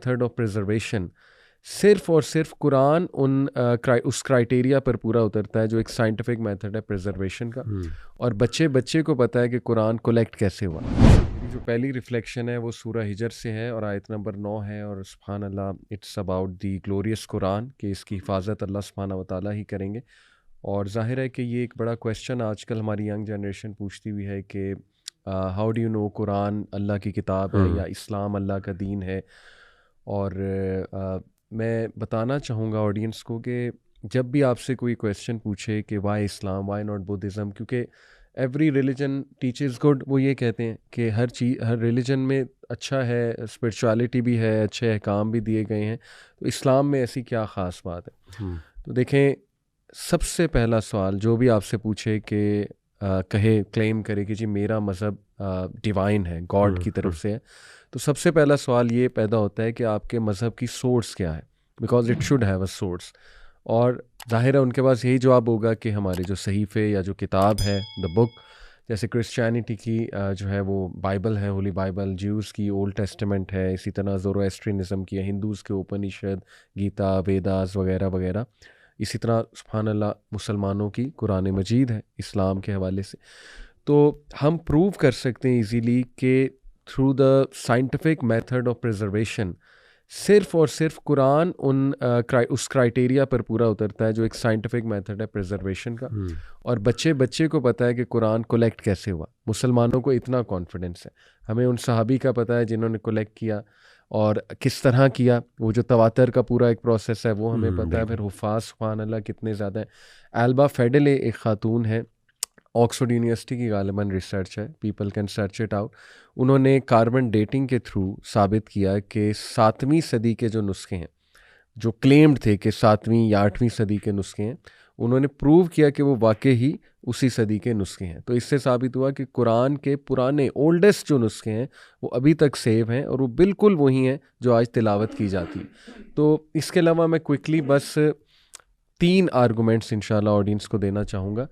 Method of preservation सिर्फ और सिर्फ कुरान उस क्राइटेरिया पर पूरा उतरता है जो एक साइंटिफिक मेथड है प्रिजर्वेशन का। और बच्चे बच्चे को पता है कि कुरान कलेक्ट कैसे हुआ। मेरी जो पहली रिफ्लेक्शन है वो सूरह हिजर से है और आयत नंबर 9 है, और सुभान अल्लाह, it's about the glorious Quran, कि इसकी हिफाजत अल्लाह सुब्हानहू व तआला ही करेंगे। और ज़ाहिर है कि ये एक बड़ा क्वेश्चन आजकल हमारी यंग जनरेशन पूछती हुई है कि how do you know Quran Allah की किताब है या इस्लाम अल्लाह का दीन है। और मैं बताना चाहूँगा ऑडियंस को कि जब भी आपसे कोई क्वेश्चन पूछे कि why Islam, why not Buddhism, क्योंकि एवरी रिलीजन टीचेस गुड, वो ये कहते हैं कि हर रिलीजन में अच्छा है, स्पिरिचुअलिटी भी है, अच्छे अहकाम भी दिए गए हैं, तो इस्लाम में ऐसी क्या ख़ास बात है। तो देखें, सबसे पहला सवाल जो भी आपसे पूछे कि क्लेम करे कि जी मेरा मज़हब डिवाइन है, गॉड की तरफ से है, तो सबसे पहला सवाल ये पैदा होता है कि आपके मज़हब की सोर्स क्या है, because it should have a source. और ज़ाहिर है उनके पास यही जवाब होगा कि हमारे जो सहीफ़े या जो किताब है, द बुक, जैसे क्रिश्चियनिटी की जो है वो बाइबल है, होली बाइबल, ज्यूज़ की ओल्ड टेस्टामेंट है, इसी तरह ज़ोरोएस्ट्रियनिज़म की है, हिंदूज़ के उपनिषद, गीता, वेदास वगैरह वगैरह, इसी तरह सुभान अल्लाह मुसलमानों की कुरान मजीद है इस्लाम के हवाले से। तो हम प्रूव कर सकते हैं इजीली कि through the scientific method of preservation सिर्फ और सिर्फ कुरान उस क्राइटेरिया पर पूरा उतरता है जो एक साइंटिफिक मेथड है प्रिजर्वेशन का। और बच्चे बच्चे को पता है कि कुरान कलेक्ट कैसे हुआ। मुसलमानों को इतना कॉन्फिडेंस है, हमें उन सहाबी का पता है जिन्होंने कलेक्ट किया और किस तरह किया, वो जो तवातर का पूरा एक प्रोसेस है वो हमें पता है। फिर हुफ़ाज़ सुभान अल्लाह कितने ज़्यादा हैं। एल्बा फेडले एक ख़ातून है, ऑक्सफोर्ड यूनिवर्सिटी की गालिबन रिसर्च है, people can search it out. उन्होंने कार्बन डेटिंग के थ्रू साबित किया कि 7वीं सदी के जो नुस्खे हैं, जो क्लेम्ड थे कि 7वीं या 8वीं सदी के नुस्खे हैं, उन्होंने प्रूव किया कि वो वाकई ही उसी सदी के नुस्खे हैं। तो इससे साबित हुआ कि कुरान के पुराने ओल्डेस्ट जो नुस्खे हैं वो अभी तक सेव हैं और वो बिल्कुल वही हैं जो आज तिलावत की जाती है। तो इसके अलावा मैं क्विकली बस 3 आर्गूमेंट्स इंशाल्लाह ऑडियंस को देना चाहूँगा।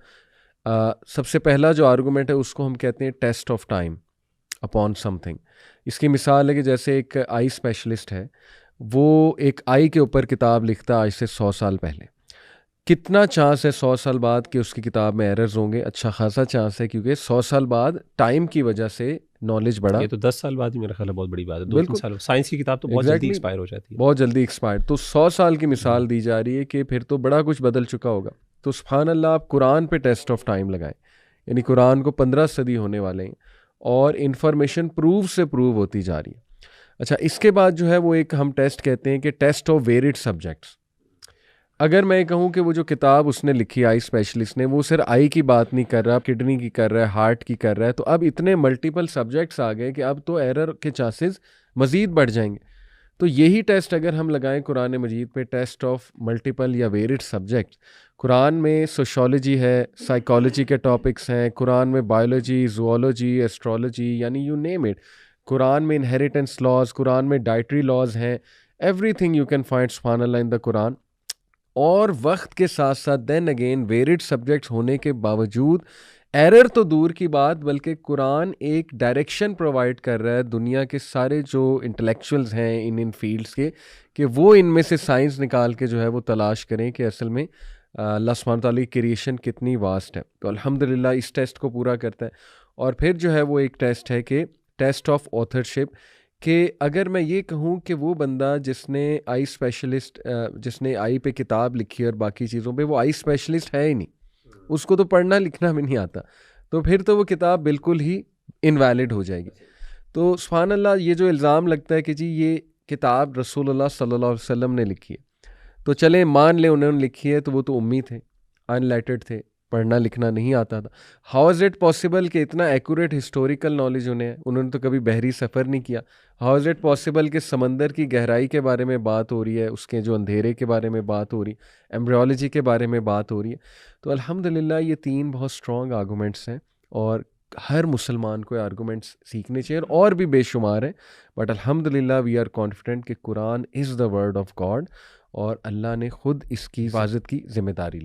सबसे पहला जो आर्गूमेंट है उसको हम कहते हैं test of time upon something. इसकी मिसाल है कि जैसे एक आई स्पेशलिस्ट है, वो एक आई के ऊपर किताब लिखता आज से 100 साल पहले। कितना चांस है 100 साल बाद कि उसकी किताब में एरर्स होंगे? अच्छा खासा चांस है, क्योंकि 100 साल बाद टाइम की वजह से नॉलेज बढ़ा। ये तो 10 साल बाद ही मेरा ख्याल है बहुत बड़ी बात है। 2-3 साल साइंस की किताब तो बहुत जल्दी एक्सपायर हो जाती है, बहुत जल्दी एक्सपायर। तो 100 साल की मिसाल दी जा रही है कि फिर तो बड़ा कुछ बदल चुका होगा। तो सुभान अल्लाह, आप कुरान पे टेस्ट ऑफ टाइम लगाएं, यानी कुरान को 15 सदी होने वाले हैं और इन्फॉर्मेशन प्रूव से प्रूव होती जा रही है। अच्छा, इसके बाद जो है वो एक हम टेस्ट कहते हैं कि टेस्ट ऑफ वेरिड सब्जेक्ट्स। अगर मैं कहूँ कि वो जो किताब उसने लिखी आई स्पेशलिस्ट ने, वो सिर्फ आई की बात नहीं कर रहा, किडनी की कर रहा है, हार्ट की कर रहा है, तो अब इतने मल्टीपल सब्जेक्ट्स आ गए कि अब तो एरर के चांसेस मज़ीद बढ़ जाएंगे। तो यही टेस्ट अगर हम लगाएं कुरान मजीद पे, टेस्ट ऑफ मल्टीपल या वेरिड सब्जेक्ट, कुरान में सोशोलॉजी है, साइकोलॉजी के टॉपिक्स हैं, कुरान में बायोलॉजी, ज़ूओलॉजी, एस्ट्रोलॉजी, यानी यू नेम इट, कुरान में इनहेरिटेंस लॉज, कुरान में डाइटरी लॉज हैं, एवरीथिंग यू कैन फाइंड सुभान अल्लाह इन द कुरान। और वक्त के साथ साथ देन अगेन वेरिड सब्जेक्ट्स होने के बावजूद एरर तो दूर की बात, बल्कि कुरान एक डायरेक्शन प्रोवाइड कर रहा है दुनिया के सारे जो इंटेलेक्चुअल्स हैं इन फील्ड्स के, कि वो इनमें से साइंस निकाल के जो है वो तलाश करें कि असल में अल्लाह सुब्हानहू तआला की क्रिएशन कितनी वास्ट है। तो अल्हम्दुलिल्लाह इस टेस्ट को पूरा करता है। और फिर जो है वो एक टेस्ट है कि टेस्ट ऑफ ऑथरशिप, कि अगर मैं ये कहूँ कि वो बंदा जिसने आई स्पेशलिस्ट जिसने आई पे किताब लिखी है और बाकी चीज़ों पे, वो आई स्पेशलिस्ट है ही नहीं, उसको तो पढ़ना लिखना भी नहीं आता, तो फिर तो वो किताब बिल्कुल ही इनवैलिड हो जाएगी। तो सुभान अल्लाह, ये जो इल्ज़ाम लगता है कि जी ये किताब रसूलुल्लाह सल्लल्लाहु अलैहि वसल्लम ने लिखी है, तो चलें मान लें उन्होंने लिखी है, तो वो तो उम्मी थे, अनलेटेड थे, पढ़ना लिखना नहीं आता था। हाउ इज़ इट पॉसिबल कि इतना एक्यूरेट हिस्टोरिकल नॉलेज उन्हें है? उन्होंने तो कभी बहरी सफ़र नहीं किया। हाउ इज़ इट पॉसिबल कि समंदर की गहराई के बारे में बात हो रही है, उसके जो अंधेरे के बारे में बात हो रही है, एम्ब्रियोलॉजी के बारे में बात हो रही है। तो अल्हम्दुलिल्लाह ये 3 बहुत स्ट्रॉन्ग आर्गूमेंट्स हैं और हर मुसलमान को आर्गूमेंट्स सीखने चाहिए, और भी बेशुमार हैं, बट अल्हम्दुलिल्लाह वी आर कॉन्फिडेंट कि Quran is the word of God और अल्लाह ने ख़ुद इसकी हिफाजत की ज़िम्मेदारी ली।